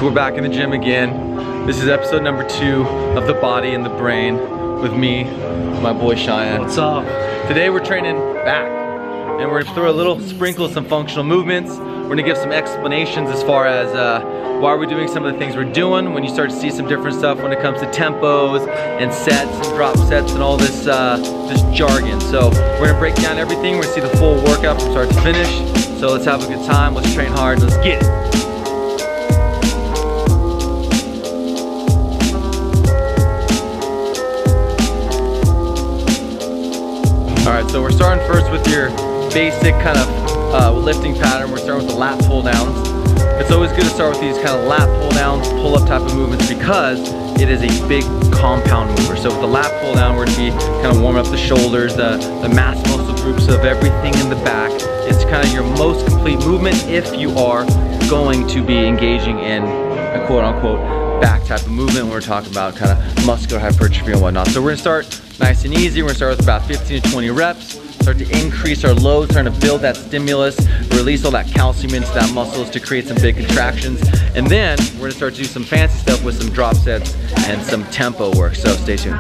We're back in the gym again. This is episode number 2 of The Body and the Brain with me, my boy Cheyenne. What's up? Today we're training back, and we're gonna throw a little sprinkle of some functional movements. We're gonna give some explanations as far as why we're doing some of the things we're doing, when you start to see some different stuff when it comes to tempos and sets and drop sets and all this this jargon. So we're gonna break down everything. We're gonna see the full workout from start to finish. So let's have a good time, let's train hard, let's get it. Alright, so we're starting first with your basic kind of lifting pattern. We're starting with the lat pull downs. It's always good to start with these kind of lat pull downs, pull up type of movements because it is a big compound mover. So with the lat pull down, we're going to be kind of warming up the shoulders, the mass muscle groups of everything in the back. It's kind of your most complete movement if you are going to be engaging in a quote unquote back type of movement when we're talking about kind of muscular hypertrophy and whatnot. So we're going to start nice and easy. We're gonna start with about 15 to 20 reps. Start to increase our load, starting to build that stimulus, release all that calcium into that muscles to create some big contractions. And then we're gonna start to do some fancy stuff with some drop sets and some tempo work. So stay tuned.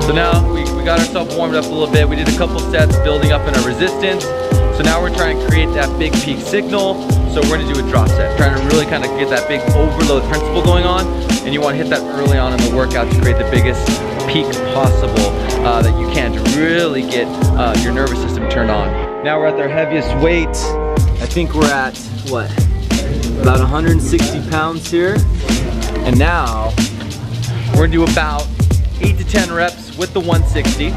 So now we got ourselves warmed up a little bit. We did a couple sets building up in our resistance. So now we're trying to create that big peak signal. So we're gonna do a drop set, trying to really kind of get that big overload principle going on. And you wanna hit that early on in the workout to create the biggest peak possible that you can to really get your nervous system turned on. Now we're at our heaviest weight. I think we're at, what? About 160 pounds here. And now we're gonna do about 8 to 10 reps with the 160.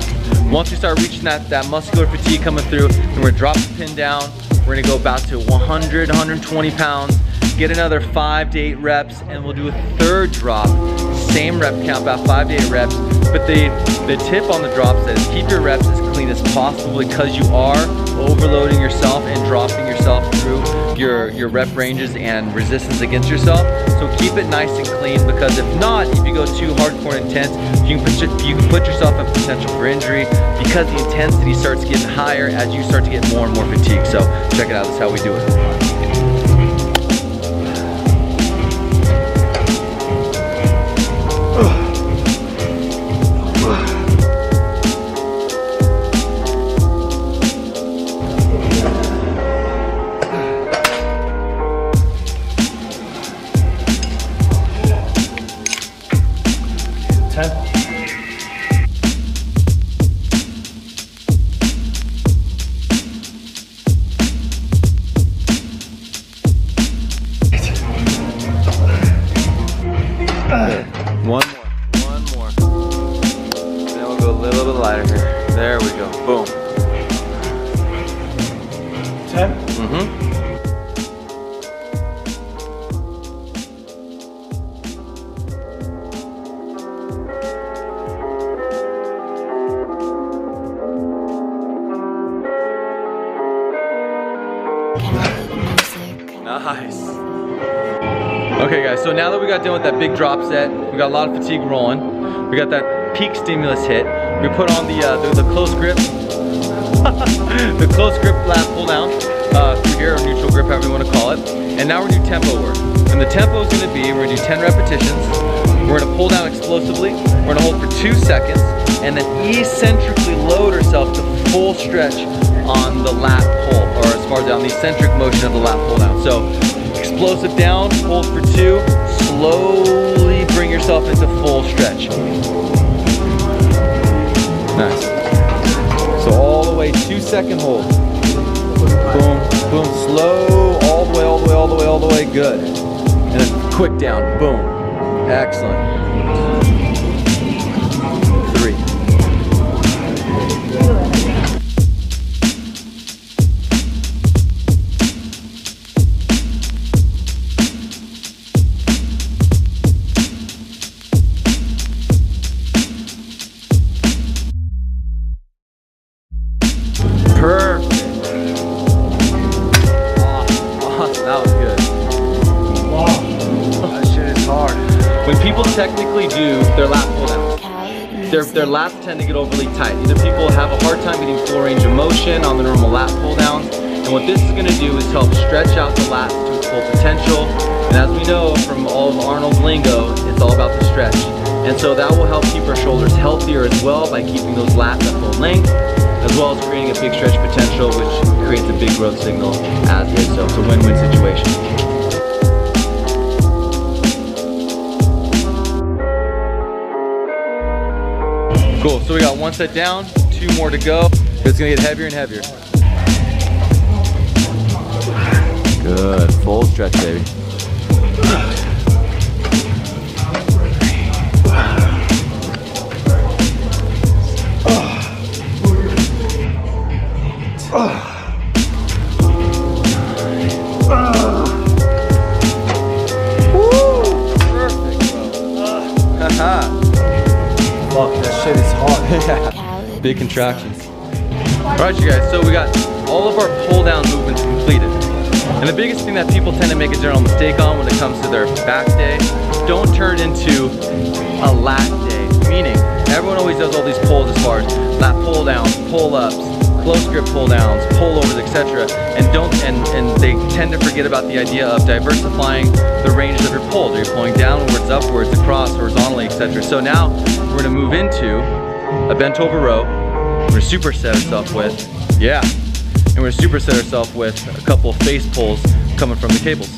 Once we start reaching that muscular fatigue coming through, then we're gonna drop the pin down. We're gonna go about to 100, 120 pounds, get another 5 to 8 reps, and we'll do a third drop. Same rep count, about 5 to 8 reps. But the tip on the drop set is keep your reps as clean as possible because you are overloading yourself and dropping yourself through your rep ranges and resistance against yourself. So keep it nice and clean, because if not, if you go too hardcore and intense, you can put yourself in potential for injury because the intensity starts getting higher as you start to get more and more fatigued. So check it out, this is how we do it. One more. Then we'll go a little bit lighter here. There we go. Boom. 10? Mm-hmm. Nice. Okay guys, so now that we got done with that big drop set, we got a lot of fatigue rolling, we got that peak stimulus hit, we put on the close grip, the close grip lat pull down through here, or neutral grip, however you want to call it. And now we're gonna do tempo work. And the tempo is gonna be, we're gonna do 10 repetitions, we're gonna pull down explosively, we're gonna hold for 2 seconds, and then eccentrically load ourselves to full stretch on the lat pull, or as far as on the eccentric motion of the lat pull down. So explosive down, hold for 2, slowly bring yourself into full stretch. Nice. So all the way, 2-second hold. Boom, boom, slow, all the way, all the way, all the way, all the way, good. And then quick down, boom. Excellent. 3. When people technically do their lat pull downs, their lats tend to get overly tight. Either people have a hard time getting full range of motion on the normal lat pull downs, and what this is going to do is help stretch out the lats to its full potential. And as we know from all of Arnold's lingo, it's all about the stretch. And so that will help keep our shoulders healthier as well by keeping those lats at full length, as well as creating a big stretch potential, which creates a big growth signal as is. So it's a win-win situation. Cool, so we got one set down, 2 more to go. It's gonna get heavier and heavier. Good, full stretch, baby. Fuck, that shit is hard. Big contractions. All right, you guys, so we got all of our pull down movements completed. And the biggest thing that people tend to make a general mistake on when it comes to their back day, don't turn it into a lat day. Meaning, everyone always does all these pulls as far as lat pull downs, pull ups, close grip pull downs, pullovers, etc. And they tend to forget about the idea of diversifying the ranges of your pulls. Are you pulling downwards, upwards, across, horizontally, etc. So now we're gonna move into a bent over row. We're gonna superset ourselves with, and we're gonna superset ourselves with a couple of face pulls coming from the cables.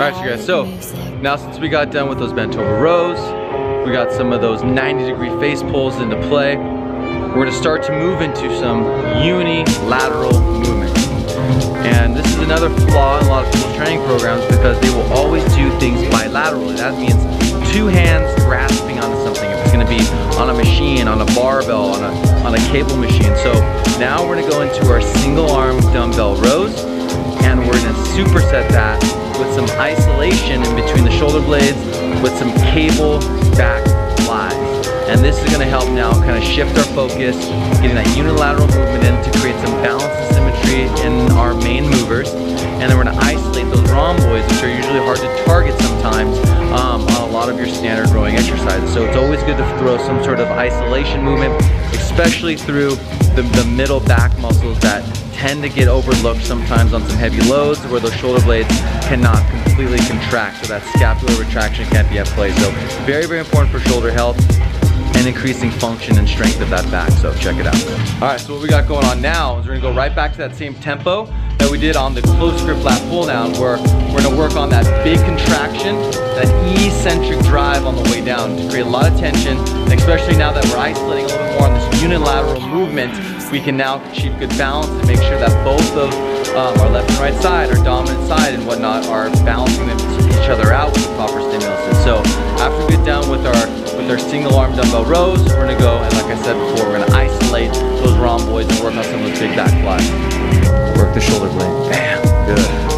Alright, you guys, so now since we got done with those bent over rows, we got some of those 90-degree face pulls into play, we're going to start to move into some unilateral movement. And this is another flaw in a lot of people's training programs because they will always do things bilaterally. That means 2 hands grasping onto something. If it's going to be on a machine, on a barbell, on a cable machine. So now we're going to go into our single arm dumbbell rows, and we're going to superset that with some isolation in between the shoulder blades with some cable back flies. And this is going to help now kind of shift our focus, getting that unilateral movement in to create some balance and symmetry in our main movers. And then we're going to isolate those rhomboids, which are usually hard to target sometimes on a lot of your standard rowing exercises. So it's always good to throw some sort of isolation movement, especially through the middle back muscles that tend to get overlooked sometimes on some heavy loads where those shoulder blades cannot completely contract, so that scapular retraction can't be at play. So very, very important for shoulder health and increasing function and strength of that back, so check it out. All right, so what we got going on now is we're gonna go right back to that same tempo that we did on the close grip lat pull down, where we're gonna work on that big contraction, that eccentric drive on the way down to create a lot of tension, and especially now that we're isolating a little bit more on this unilateral movement, we can now achieve good balance and make sure that both of our left and right side, our dominant side and whatnot, are balancing each other out with the proper stimulus. So after we get done with our single arm dumbbell rows, we're gonna go, and like I said before, we're gonna isolate those rhomboids and work on some of those big back flies. Work the shoulder blade. Bam. Good.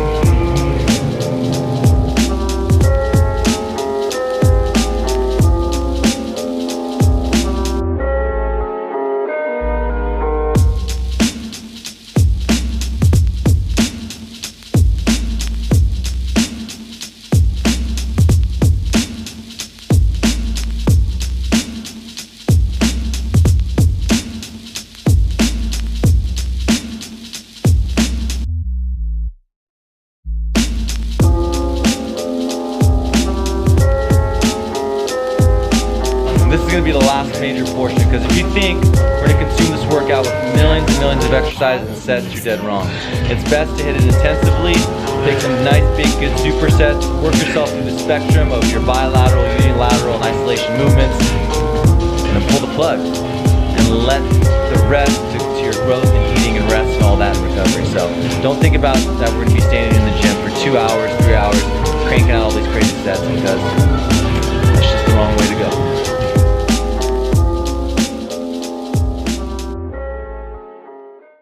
This is going to be the last major portion, because if you think we're going to consume this workout with millions and millions of exercises and sets, you're dead wrong. It's best to hit it intensively, take some nice big good supersets, work yourself through the spectrum of your bilateral, unilateral, and isolation movements, and then pull the plug and let the rest to your growth and eating and rest and all that in recovery. So don't think about that we're gonna be standing in the gym for 2 hours